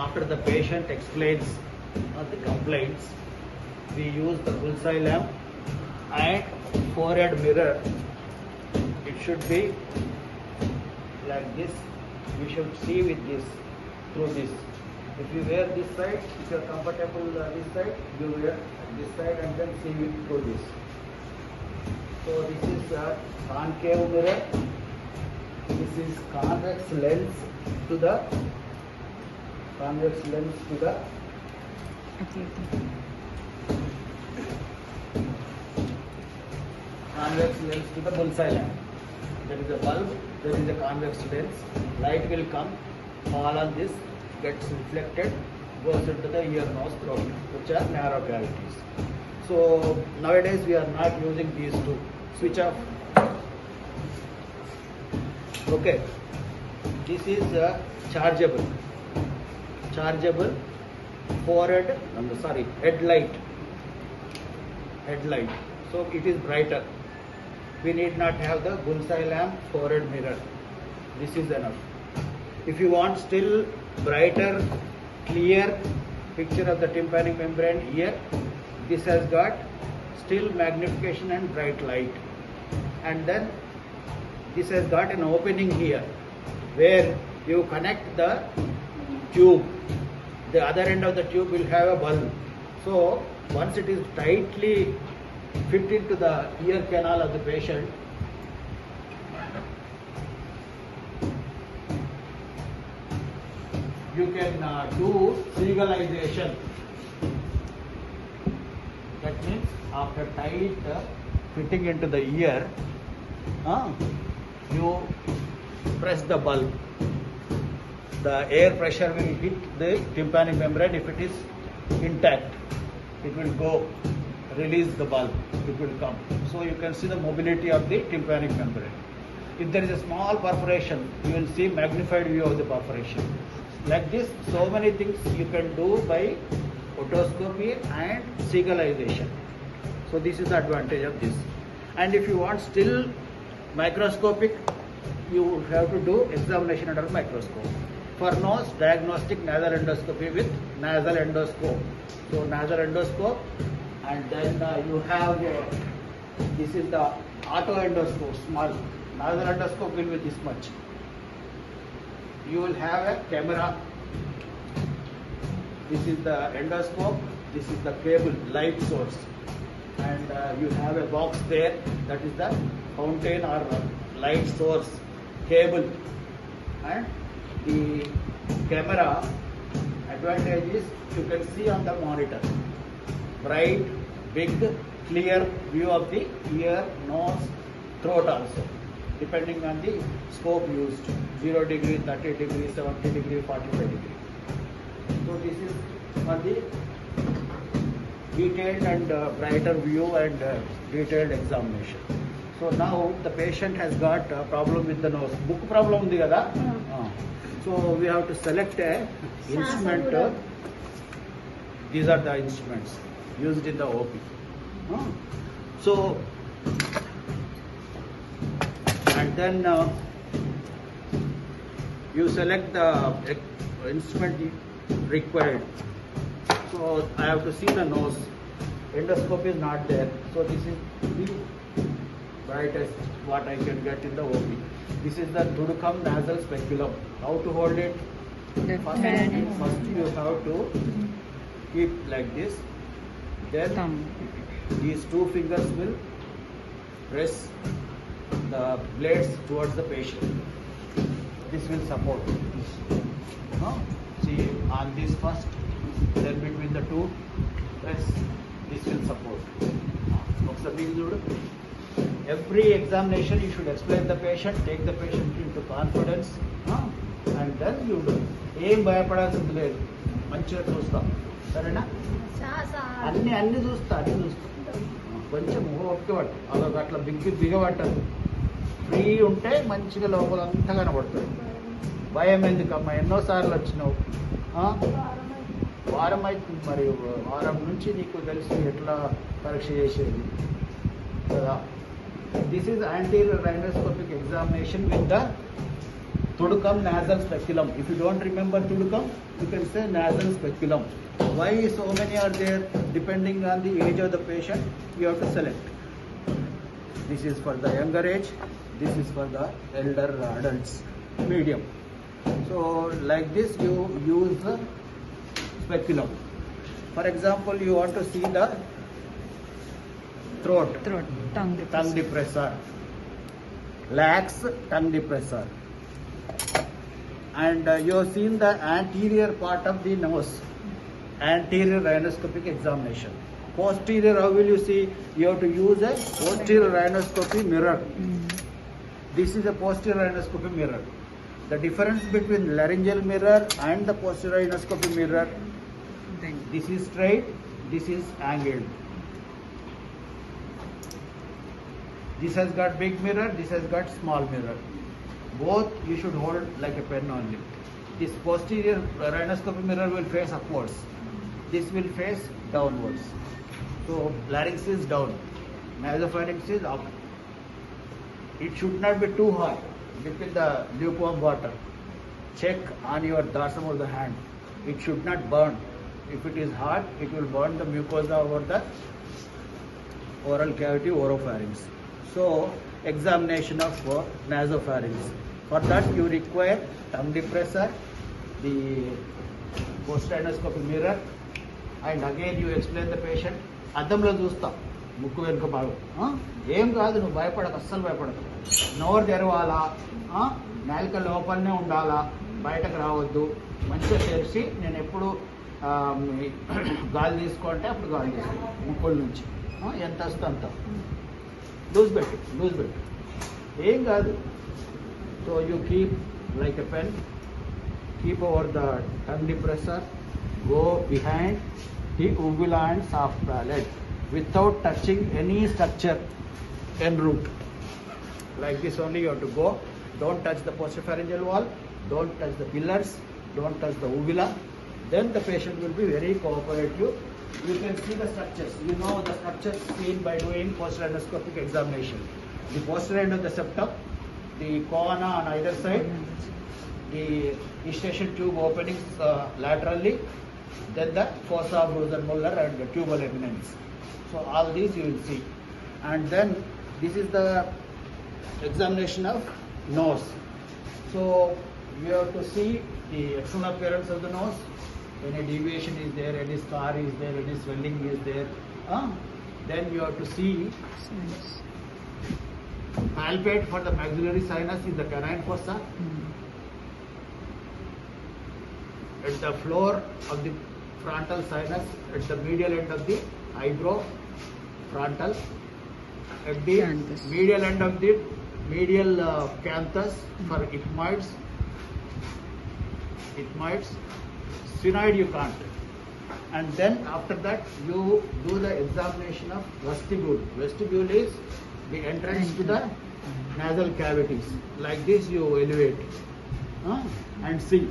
after the patient explains the complaints, we use the bullseye lamp and forehead mirror. It should be like this. We should see with this, through this. If you wear this side, if you are comfortable this side, you wear this side and then see it through this. So this is a concave mirror. This is convex lens to the convex lens to the convex lens to the bullseye lamp. There is a bulb, there is a convex lens. Light will come, fall on this, gets reflected, goes into the ear, nose, throat, which are narrow cavities. So nowadays we are not using these two. Switch off. Okay. This is chargeable forehead. Headlight. So it is brighter. We need not have the bullseye lamp forehead mirror. This is enough. If you want still brighter, clear picture of the tympanic membrane here, this has got still magnification and bright light. And then this has got an opening here where you connect the tube. The other end of the tube will have a bulb. So once it is tightly fit into the ear canal of the patient, you can do seagulization. That means after tight fitting into the ear, you press the bulb. The air pressure will hit the tympanic membrane. If it is intact, it will go, release the bulb, it will come. So you can see the mobility of the tympanic membrane. If there is a small perforation, you will see magnified view of the perforation. Like this, so many things you can do by otoscopy and seagulization. So this is the advantage of this. And if you want still microscopic, you have to do examination under microscope. For nose, diagnostic nasal endoscopy with nasal endoscope. So nasal endoscope, and then you have this is the auto endoscope, small. Nasal endoscope will be this much. You will have a camera. This is the endoscope. This is the cable, light source, and you have a box there. That is the fountain or light source cable. And the camera advantage is you can see on the monitor. Bright, big, clear view of the ear, nose, throat also, depending on the scope used. 0 degree, 30 degree, 70 degree, 45 degree. So this is for the detailed and brighter view and detailed examination. So now the patient has got a problem with the nose. Book problem undi kada? So we have to select a instrument. These are the instruments used in the OP. So and then you select the instrument required. So I have to see the nose. Endoscope is not there. So this is the brightest what I can get in the OP. This is the Dudukam nasal speculum. How to hold it? First you have to keep like this. Then these two fingers will press the blades towards the patient. This will support. See on this first, then between the two, press. This will support. Every examination you should explain the patient, take the patient into confidence, and then you do. ఏం భయపడాల్సింది లేదు, మంచిగా చూస్తాం, సరేనా? అన్ని చూస్తా కొంచెం ఓపిక పట్టు, అదొక అట్లా బిగబట్టదు. ఫ్రీ ఉంటే మంచిగా లోపలంతా కనబడుతుంది. భయం ఎందుకమ్మా, ఎన్నోసార్లు వచ్చినావు, వారం అవుతుంది, మరి వారం నుంచి నీకు తెలిసి ఎట్లా పరీక్ష చేసేది కదా. This is anterior rhinoscopic examination with the Tudukam, nasal speculum. If you don't remember Tudukam, you can say nasal speculum. Why so many are there? Depending on the age of the patient, you have to select. This is for the younger age, this is for the elder adults, medium. So like this you use the speculum. For example, you want to see the throat, tongue depressor, lax tongue depressor. And you have seen the anterior part of the nose, anterior rhinoscopic examination. Posterior, how will you see? You have to use a posterior rhinoscopy mirror. This is a posterior rhinoscopy mirror. The difference between laryngeal mirror and the posterior rhinoscopy mirror, this is straight, this is angled. This has got big mirror, this has got small mirror. Both you should hold like a pen only. This posterior rhinoscopy mirror will face upwards. This will face downwards. So larynx is down, nasopharynx is up. It should not be too high. Dip in the lukewarm water. Check on your dorsum of the hand. It should not burn. If it is hot, it will burn the mucosa over the oral cavity, oropharynx. So examination of nasopharynx. For that you require tongue depressor, the post-rhinoscopy mirror, and again you explain the patient. అద్దంలో చూస్తా ముక్కు వెనుక భాగం ఏం కాదు, నువ్వు భయపడక, అస్సలు భయపడకు. నోరు తెరవాలా, నాలుక లోపలనే ఉండాలా, బయటకు రావద్దు. మంచిగా తెరిచి నేను ఎప్పుడు గాలి తీసుకుంటే అప్పుడు గాలి తీసుకో, ముక్కుల నుంచి ఎంత వస్తే అంత లూజ్ పెట్టు, ఏం కాదు. So you keep like a pen, keep over the tongue depressor, go behind the uvula and soft palate without touching any structure en route. Like this only you have to go. Don't touch the postopharyngeal wall, don't touch the pillars, don't touch the uvula. Then the patient will be very cooperative. You can see the structures. You know the structures seen by doing post-rhinoscopic examination. The posterior end of the septum, the choana on either side, the eustachian tube openings laterally, then the fossa brucer molar and the tubal eminence. So all these you will see. And then this is the examination of nose. So you have to see the external appearance of the nose. Any deviation is there, any scar is there, any swelling is there. Then you have to see, palpate for the maxillary sinus in the canine fossa. At the floor of the frontal sinus, at the medial end of the eyebrow, frontal, at the medial end of the medial canthus for ethmoids, sphenoid you can't. And then after that you do the examination of vestibule. Vestibule is the entrance to the nasal cavities. Like this you elevate and see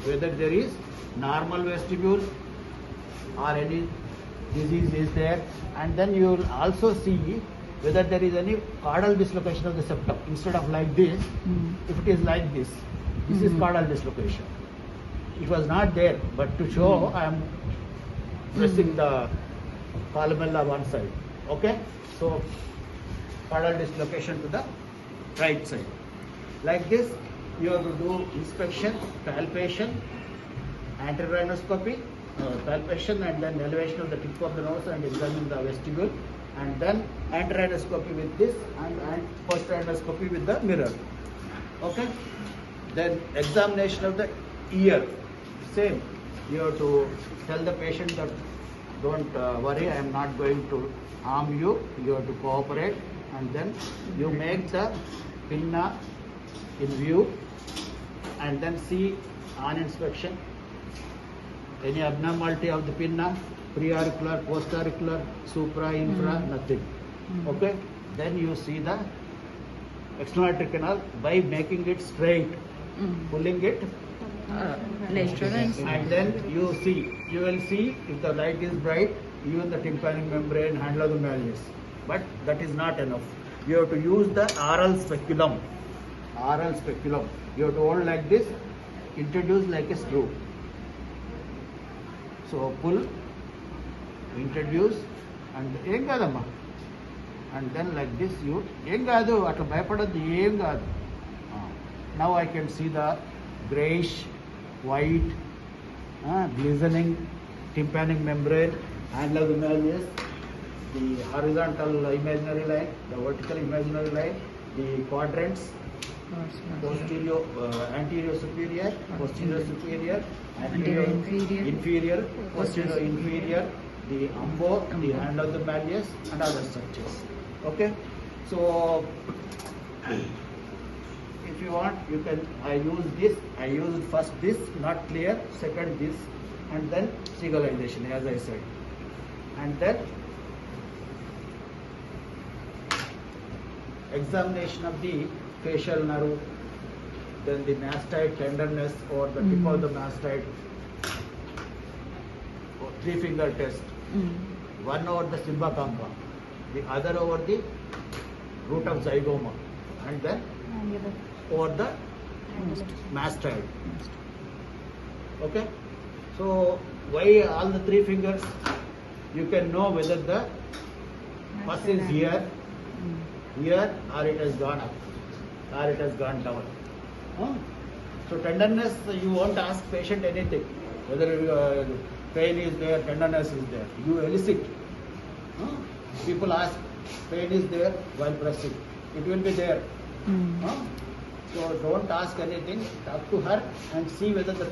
whether there is normal vestibule or any disease is there. And then you will also see whether there is any caudal dislocation of the septum. Instead of like this, if it is like this, this is caudal dislocation. It was not there, but to show I am pressing the columella one side. Okay, so caudal dislocation to the right side. Like this you have to do inspection, palpation, anterorhinoscopy, palpation, and then elevation of the tip of the nose and examine the vestibule, and then anterorhinoscopy with this and post-rhinoscopy with the mirror. Okay, then examination of the ear. Same, you have to tell the patient that don't worry, I am not going to harm you, you have to cooperate, and then you make the pinna in view, and then see on inspection any abnormality of the pinna, preauricular, postauricular, supra, infra, nothing. Okay, then you see the external canal by making it straight, pulling it, and then you will see if the light is bright, even the tympanic membrane, handle of the malleus. But that is not enough. You have to use the oral speculum. oral speculum. You have to hold like this, introduce like a screw. So pull, introduce, and ఏం కాదమ్మా, and then like this you ఏం కాదు, అట్లా భయపడద్దు, ఏం కాదు. Now I can see the grayish white glistening tympanic membrane, annular images, the horizontal imaginary line, the vertical imaginary line, the quadrants, posterior, anterior superior, posterior superior, anterior inferior, posterior inferior, the umbo, the hand of the malleus, and other structures. Okay, so if you want, you can. I use this. I used first this, not clear. Second this, and then cingulation, as I said, and then examination of the facial nerve, then the mastoid tenderness or the tip of the mastoid, three finger test, one over the Simbacampa, the other over the root of zygoma, and then over the mastoid. Okay, so why all the three fingers? You can know whether the pus is here, or it has gone up, or it has gone down. So tenderness, you won't ask patient anything, whether pain is there, tenderness is there. You elicit. People ask, pain is there while pressing. It will be there. So don't ask anything. Talk to her and see whether the